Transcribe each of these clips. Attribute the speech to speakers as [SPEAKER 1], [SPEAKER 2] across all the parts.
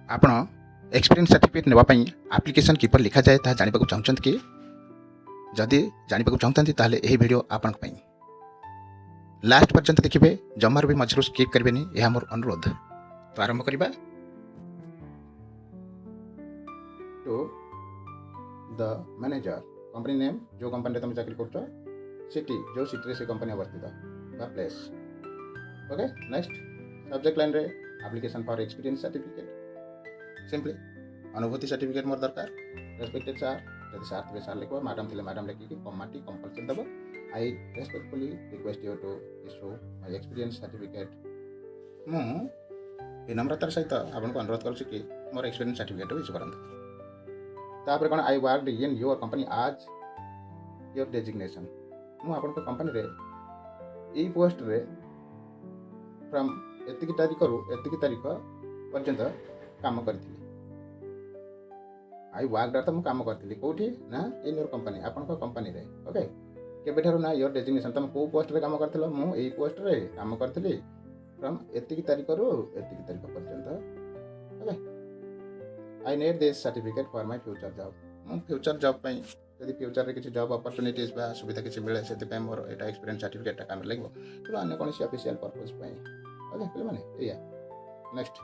[SPEAKER 1] ଆପଣ experience certificate ନେବା ପାଇଁ ଆପ୍ଲିକେସନ୍ କିପରି ଲେଖାଯାଏ ତାହା ଜାଣିବାକୁ ଚାହୁଁଛନ୍ତି କି? ଯଦି ଜାଣିବାକୁ ଚାହୁଁଛନ୍ତି ତାହେଲେ ଏହି ଭିଡ଼ିଓ ଆପଣଙ୍କ ପାଇଁ। ଲାଷ୍ଟ ପର୍ଯ୍ୟନ୍ତ ଦେଖିବେ, ଜମାରୁ ବି ମଝିରୁ ସ୍କିପ୍ କରିବେନି, ଏହା ମୋର ଅନୁରୋଧ। ତ ଆରମ୍ଭ କରିବା। To the manager, company name जो कंपनी तुम चाकरी कर, सिटी जो सिटी से कंपनी अवस्थित बा place. Okay, next subject line रे application for experience certificate, simply अनुभूति सर्टिफिकेट मोर दरकार। रेस्पेक्टेड सर, जब सर थे सर लिखो, मैडम थे मैडम लिखिकी कमाटी कंपलसरी दब। I respectfully request you to issue my experience certificate. मु विनम्रतार सहित आपको अनुरोध करुच्ची कि मोर एक्सपीरियंस सर्टिफिकेट इशू करंतु। तापर कौन, I worked in your company आज योर डेजिग्नेशन। मु आपन कंपनी रे ई पोस्ट रे फ्रॉम एतिकी तारीख रु एतिकी तारीख पर्यंत काम करथिली। आई वर्कड तो मु काम करथिली कोठी ना, इन योर कंपनी, आपन कंपनी रे। ओके, केबे ठारो ना योर डेजिग्नेशन, तुम को पोस्ट रे काम करथिलो? मु एई पोस्ट रे काम करथिली फ्रॉम एतिकी तारीख रु एतिकी तारीख पर्यंत। Okay, I need this certificate for my future job. मु फ्यूचर जॉब पई यदि फ्यूचर रे किसी जॉब अपॉर्चुनिटीज बा सुविधा किसी मिले से मोर एटा एक्सपीरियंस सर्टिफिकेट काम लगबो कि अन्य कोनसी ऑफिशियल पर्पस पई। ओके, बोले माने एया। नेक्स्ट,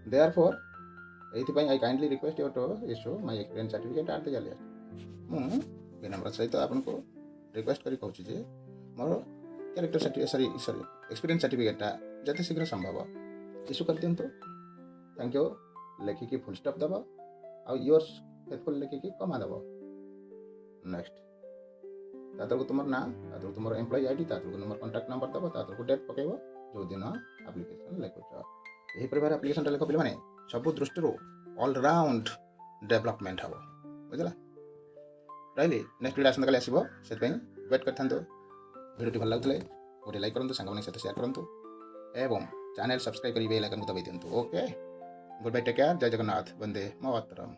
[SPEAKER 1] देयरफॉर एथि पई I kindly request you to issue my experience certificate at the earliest. मु विनम्र सहित आपनको रिक्वेस्ट करी कहूची जे मोर character certificate sorry experience certificate जते शीघ्र संभव इशू कर दियंतु। थैंक यू लिखिकी फुल स्टॉप दब, आ योर्स फेथफुल लिखिकी कमा दब। नेक्स्ट, तातरको तुमर ना, तातरको तुमर एम्प्लॉय आईडी, तातरको तुमर कांटेक्ट नंबर दब, तातरको डेट पकेबो जो दिन एप्लिकेशन लेखुछ। एही प्रकार एप्लिकेशन लेख पिले माने सब दृष्टि ऑल राउंड डेवलपमेंट हबो, बुझला? राइली नेक्स्ट वीडियो आसंता काले आसीबो, से पई वेट करथांतो। वीडियो भल लागुतले गोटे लाइक करंतु, संग माने साथे शेयर करंतु एवं चैनल सब्सक्राइब करी बेल आइकन को दबाई दियंतु। Okay, good bye, take care, जय जगन्नाथ, वंदे मातरम।